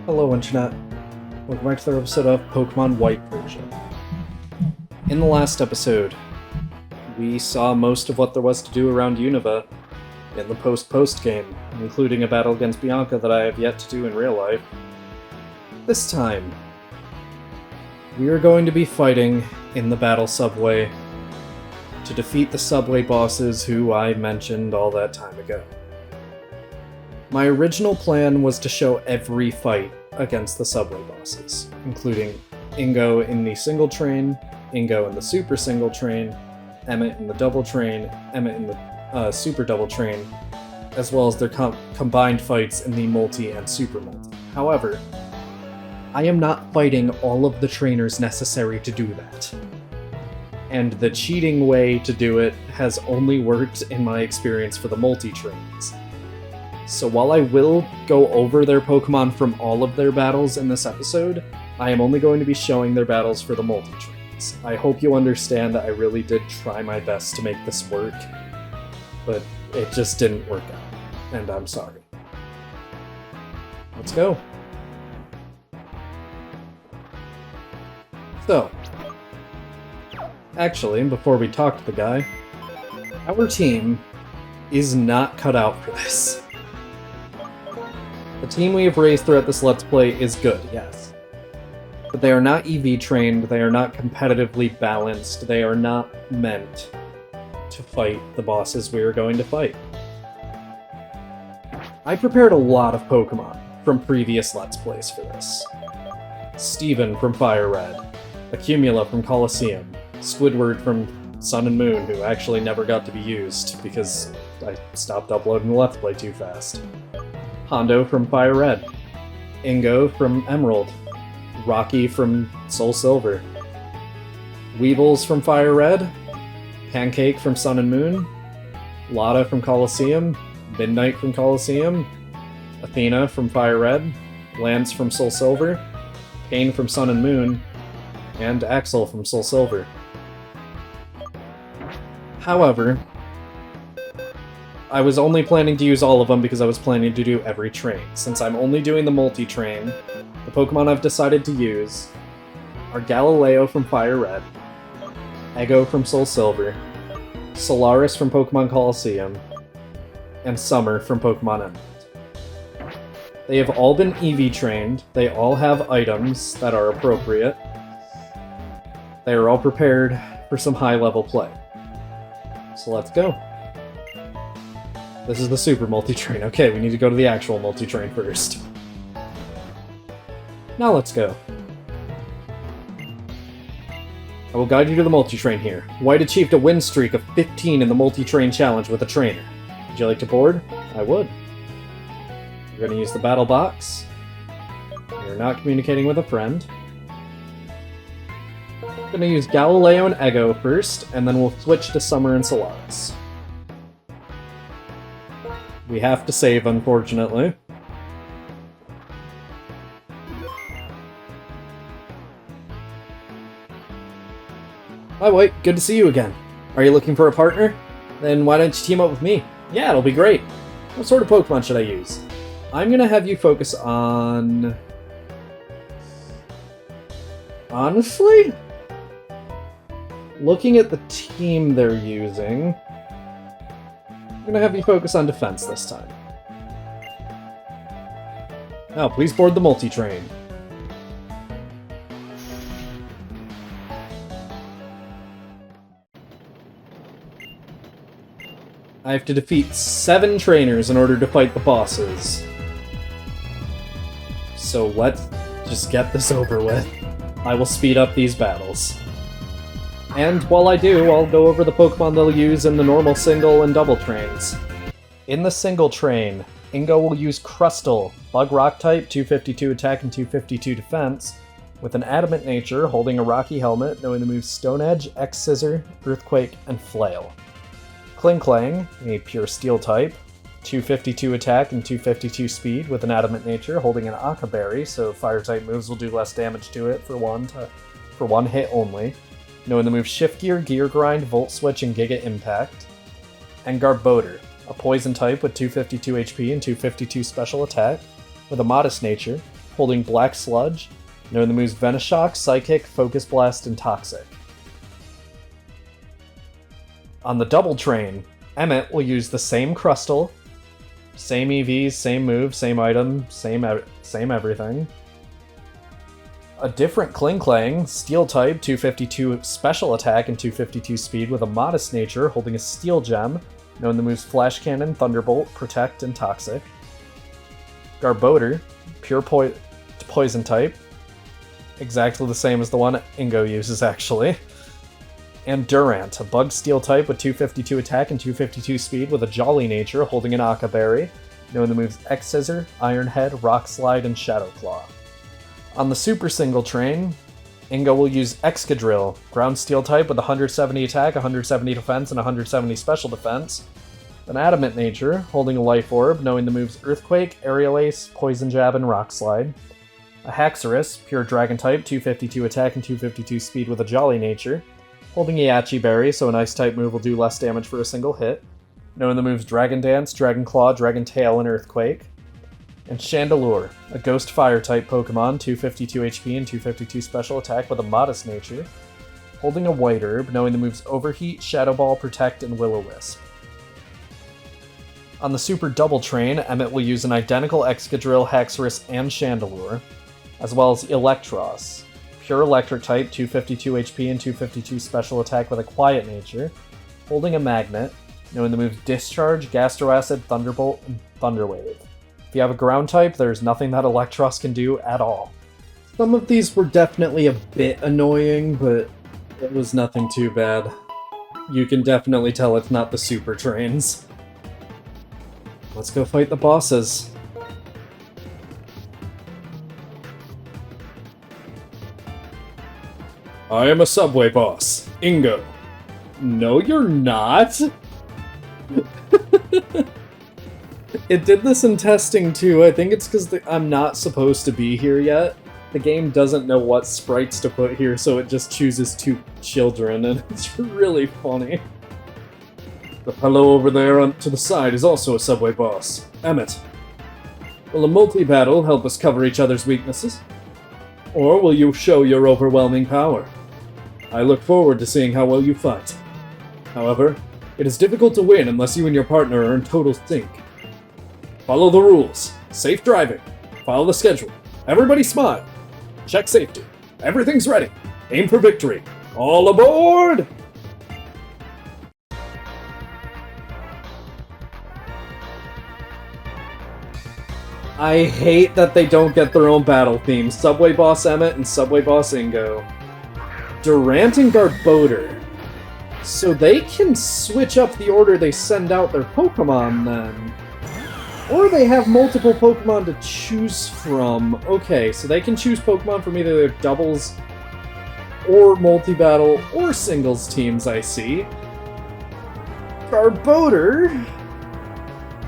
Hello, Internet. Welcome back to the episode of Pokemon White version. In the last episode, we saw most of what there was to do around Unova in the post game, including a battle against Bianca that I have yet to do in real life. This time, we are going to be fighting in the battle subway to defeat the subway bosses who I mentioned all that time ago. My original plan was to show every fight against the subway bosses, including Ingo in the single train, Ingo in the super single train, Emmett in the double train, Emmett in the super double train, as well as their combined fights in the multi and super multi. However, I am not fighting all of the trainers necessary to do that. And the cheating way to do it has only worked in my experience for the multi-trains. So while I will go over their Pokemon from all of their battles in this episode, I am only going to be showing their battles for the multi-trains. I hope you understand that I really did try my best to make this work, but it just didn't work out, and I'm sorry. Let's go. So, actually, before we talk to the guy, our team is not cut out for this. The team we have raised throughout this Let's Play is good, yes. But they are not EV trained, they are not competitively balanced, they are not meant to fight the bosses we are going to fight. I prepared a lot of Pokemon from previous Let's Plays for this. Steven from Fire Red, Accumula from Colosseum, Squidward from Sun and Moon, who actually never got to be used because I stopped uploading the Let's Play too fast. Hondo from Fire Red, Ingo from Emerald, Rocky from Soul Silver, Weebles from Fire Red, Pancake from Sun and Moon, Lotta from Colosseum, Midnight from Colosseum, Athena from Fire Red, Lance from Soul Silver, Pain from Sun and Moon, and Axel from Soul Silver. However, I was only planning to use all of them because I was planning to do every train. Since I'm only doing the multi-train, the Pokemon I've decided to use are Galileo from Fire Red, Ego from Soul Silver, Solaris from Pokemon Colosseum, and Summer from Pokemon Emerald. They have all been EV trained, they all have items that are appropriate, they are all prepared for some high-level play. So let's go. This is the super multi-train. Okay, we need to go to the actual multi-train first. Now let's go. I will guide you to the multi-train here. White achieved a win streak of 15 in the multi-train challenge with a trainer. Would you like to board? I would. We're going to use the battle box. You're not communicating with a friend. I'm going to use Galileo and Ego first, and then we'll switch to Summer and Solaris. We have to save, unfortunately. Hi, White. Good to see you again. Are you looking for a partner? Then why don't you team up with me? Yeah, it'll be great. What sort of Pokemon should I use? I'm gonna have you focus on... Honestly? Looking at the team they're using... I'm gonna have you focus on defense this time. Now, please board the multi-train. I have to defeat 7 trainers in order to fight the bosses. So let's just get this over with. I will speed up these battles. And while I do, I'll go over the Pokemon they'll use in the normal single and double trains. In the single train, Ingo will use Crustle, Bug Rock type, 252 attack and 252 defense, with an adamant nature, holding a rocky helmet, knowing the moves Stone Edge, X-Scissor, Earthquake, and Flail. Klinklang, a pure steel type, 252 attack and 252 speed, with an adamant nature, holding an Aqua Berry, so fire type moves will do less damage to it for one hit only. Knowing the moves Shift Gear, Gear Grind, Volt Switch, and Giga Impact. And Garbodor, a poison type with 252 HP and 252 special attack, with a modest nature, holding Black Sludge, knowing the moves Venoshock, Psychic, Focus Blast, and Toxic. On the double train, Emmet will use the same Crustle, same EVs, same move, same item, same everything. A different Kling, Steel type, 252 special attack and 252 speed with a modest nature, holding a Steel Gem, knowing the moves Flash Cannon, Thunderbolt, Protect, and Toxic. Garbodor, pure poison type, exactly the same as the one Ingo uses actually. And Durant, a bug steel type with 252 attack and 252 speed with a jolly nature, holding an Aka Berry, knowing the moves X-Scissor, Iron Head, Rock Slide, and Shadow Claw. On the super single train, Ingo will use Excadrill, ground steel type with 170 attack, 170 defense, and 170 special defense. An adamant nature, holding a life orb, knowing the moves Earthquake, Aerial Ace, Poison Jab, and Rock Slide. A Haxorus, pure dragon type, 252 attack and 252 speed with a jolly nature, holding a Yachi Berry, so an ice type move will do less damage for a single hit, knowing the moves Dragon Dance, Dragon Claw, Dragon Tail, and Earthquake. And Chandelure, a ghost fire type Pokemon, 252 HP and 252 special attack with a modest nature, holding a white herb, knowing the moves Overheat, Shadow Ball, Protect, and Will-O-Wisp. On the super double train, Emmet will use an identical Excadrill, Haxorus, and Chandelure, as well as Electros, pure electric type, 252 HP and 252 special attack with a quiet nature, holding a magnet, knowing the moves Discharge, Gastroacid, Thunderbolt, and Thunderwave. If you have a ground type, there's nothing that Electros can do at all. Some of these were definitely a bit annoying, but it was nothing too bad. You can definitely tell it's not the super trains. Let's go fight the bosses. I am a subway boss, Ingo. No, you're not! It did this in testing too. I think it's because I'm not supposed to be here yet. The game doesn't know what sprites to put here, so it just chooses two children, and it's really funny. The fellow over there to the side is also a subway boss, Emmet. Will a multi-battle help us cover each other's weaknesses? Or will you show your overwhelming power? I look forward to seeing how well you fight. However, it is difficult to win unless you and your partner are in total sync. Follow the rules. Safe driving. Follow the schedule. Everybody smile. Check safety. Everything's ready. Aim for victory. All aboard! I hate that they don't get their own battle themes. Subway Boss Emmet and Subway Boss Ingo. Durant and Garbodor. So they can switch up the order they send out their Pokemon then. Or they have multiple Pokemon to choose from. Okay, so they can choose Pokemon from either their doubles or multi-battle or singles teams, I see. Garbodor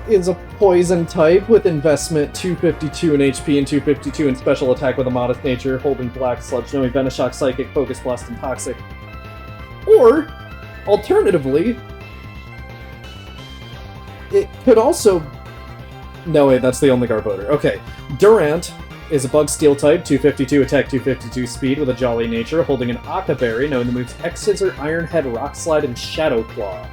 is a poison type with investment 252 in HP and 252 in special attack with a modest nature, holding Black Sludge, knowing Venoshock, Psychic, Focus Blast, and Toxic. Or, alternatively, it could also... No, wait, that's the only Garbodor. Okay. Durant is a bug steel type, 252 attack, 252 speed with a jolly nature, holding an Aka Berry, knowing the moves X-Scissor, Iron Head, Rock Slide, and Shadow Claw.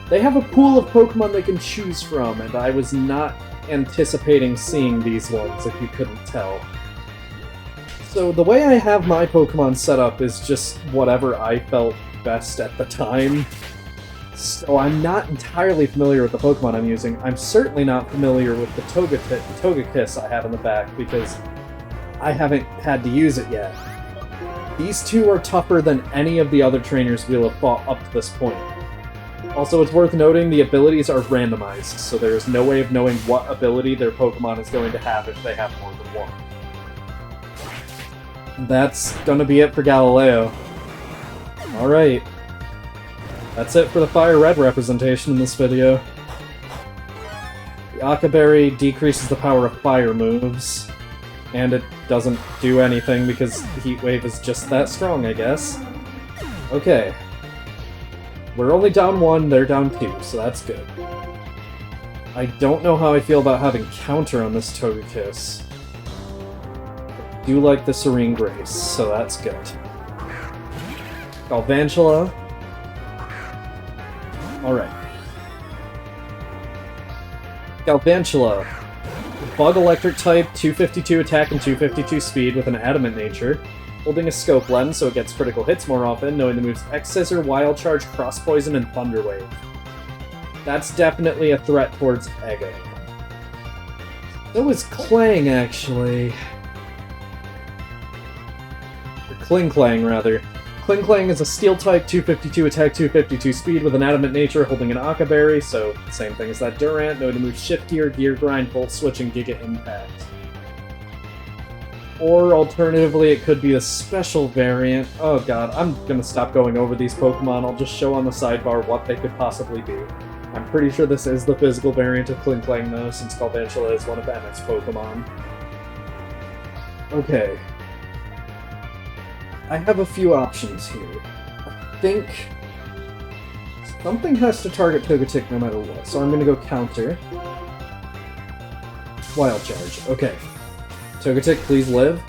They have a pool of Pokemon they can choose from, and I was not anticipating seeing these ones, if you couldn't tell. So the way I have my Pokemon set up is just whatever I felt best at the time. So I'm not entirely familiar with the Pokemon I'm using. I'm certainly not familiar with the Togekiss I have in the back, because I haven't had to use it yet. These two are tougher than any of the other trainers we'll have fought up to this point. Also, it's worth noting the abilities are randomized, so there is no way of knowing what ability their Pokemon is going to have if they have more than one. That's gonna be it for Galileo. Alright. That's it for the Fire Red representation in this video. The Aka Berry decreases the power of fire moves, and it doesn't do anything because Heat Wave is just that strong, I guess. Okay. We're only down one, they're down two, so that's good. I don't know how I feel about having counter on this Togekiss. do like the Serene Grace, so that's good. Galvantula. Alright. Galvantula. Bug Electric type, 252 attack and 252 speed with an adamant nature. Holding a scope lens so it gets critical hits more often, knowing the moves X-Scissor, Wild Charge, Cross Poison, and Thunder Wave. That's definitely a threat towards Ego. So is Clang, actually. Or Kling-Clang, rather. Kling-Clang is a Steel-type, 252 attack, 252 speed with an adamant nature, holding an Akka Berry, so same thing as that Durant, knowing to move Shift Gear, Gear Grind, Volt Switch, and Giga Impact. Or alternatively, it could be a special variant. Oh god, I'm gonna stop going over these Pokemon, I'll just show on the sidebar what they could possibly be. I'm pretty sure this is the physical variant of Kling-Clang though, since Galvantula is one of Emmett's Pokemon. Okay. I have a few options here. I think something has to target Togetic no matter what, so I'm gonna go counter. Wild Charge, okay. Togetic, please live.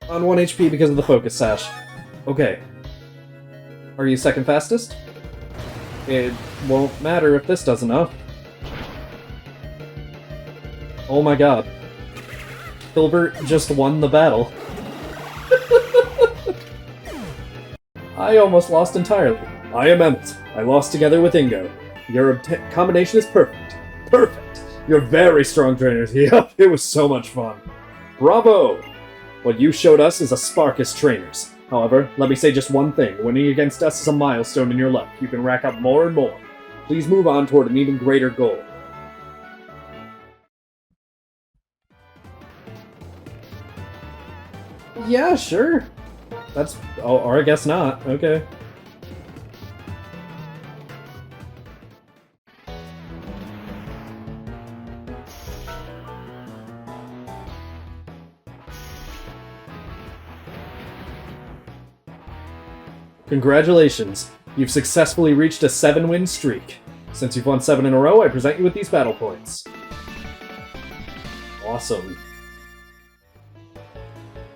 On 1 HP because of the Focus Sash. Okay. Are you second fastest? It won't matter if this does enough. Oh my god. Hilbert just won the battle. I almost lost entirely. I am Emmett. I lost together with Ingo. Your combination is perfect. Perfect! You're very strong trainers. Yep, it was so much fun. Bravo! What you showed us is a spark as trainers. However, let me say just one thing. Winning against us is a milestone in your life. You can rack up more and more. Please move on toward an even greater goal. Yeah, sure. That's... oh, or I guess not. Okay. Congratulations! You've successfully reached a 7-win streak. Since you've won 7 in a row, I present you with these battle points. Awesome.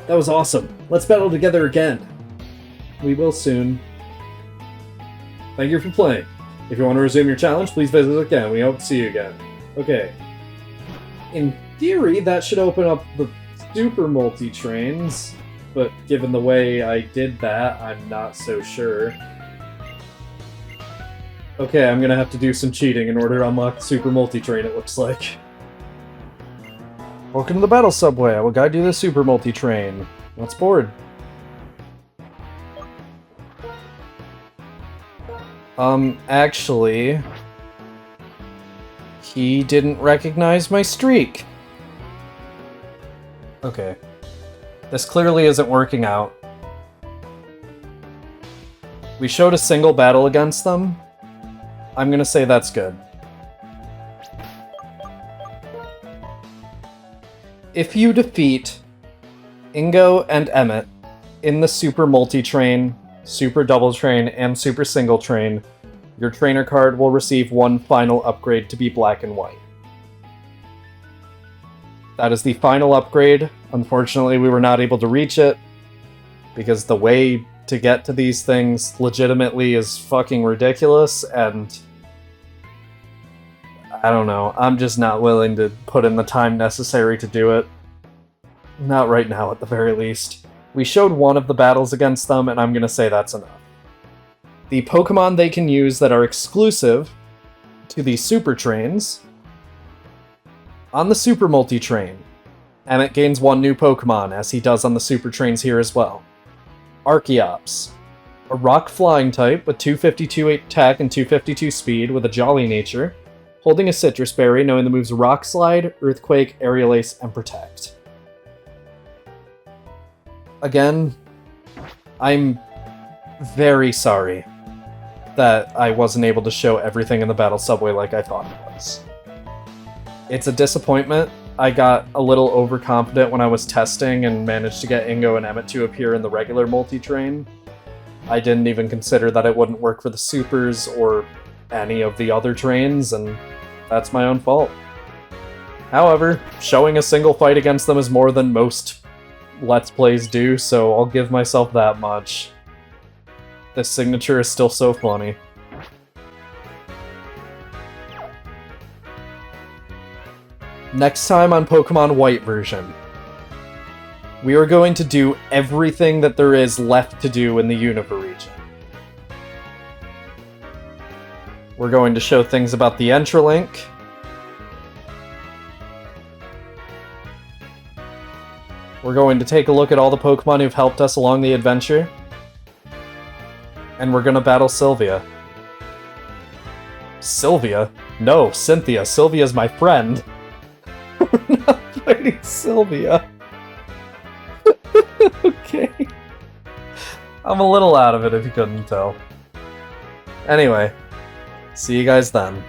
That was awesome. Let's battle together again. We will soon. Thank you for playing. If you want to resume your challenge, please visit again. We hope to see you again. Okay. In theory, that should open up the super multi-trains. But given the way I did that, I'm not so sure. Okay, I'm gonna have to do some cheating in order to unlock the Super Multi-Train, it looks like. Welcome to the Battle Subway. I will guide you to the Super Multi-Train. Let's board. Actually... he didn't recognize my streak. Okay. This clearly isn't working out. We showed a single battle against them. I'm gonna say that's good. If you defeat Ingo and Emmett in the Super Multi-Train, Super Double Train, and Super Single Train, your trainer card will receive one final upgrade to be black and white. That is the final upgrade. Unfortunately, we were not able to reach it, because the way to get to these things legitimately is fucking ridiculous, and I don't know, I'm just not willing to put in the time necessary to do it. Not right now, at the very least. We showed one of the battles against them, and I'm gonna say that's enough. The Pokemon they can use that are exclusive to the Super Trains. On the Super Multi-Train, Emmett gains one new Pokemon, as he does on the Super Trains here as well. Archeops. A rock flying type with 252 attack and 252 speed with a jolly nature, holding a Citrus Berry, knowing the moves Rock Slide, Earthquake, Aerial Ace, and Protect. Again, I'm very sorry that I wasn't able to show everything in the Battle Subway like I thought it was. It's a disappointment. I got a little overconfident when I was testing and managed to get Ingo and Emmett to appear in the regular multi-train. I didn't even consider that it wouldn't work for the supers or any of the other trains, and that's my own fault. However, showing a single fight against them is more than most Let's Plays do, so I'll give myself that much. This signature is still so funny. Next time on Pokémon White version, we are going to do everything that there is left to do in the Unova region. We're going to show things about the Entralink. We're going to take a look at all the Pokémon who've helped us along the adventure. And we're gonna battle Sylvia. Sylvia? No, Cynthia. Sylvia's my friend. We're not fighting Sylvia. Okay. I'm a little out of it if you couldn't tell. Anyway, see you guys then.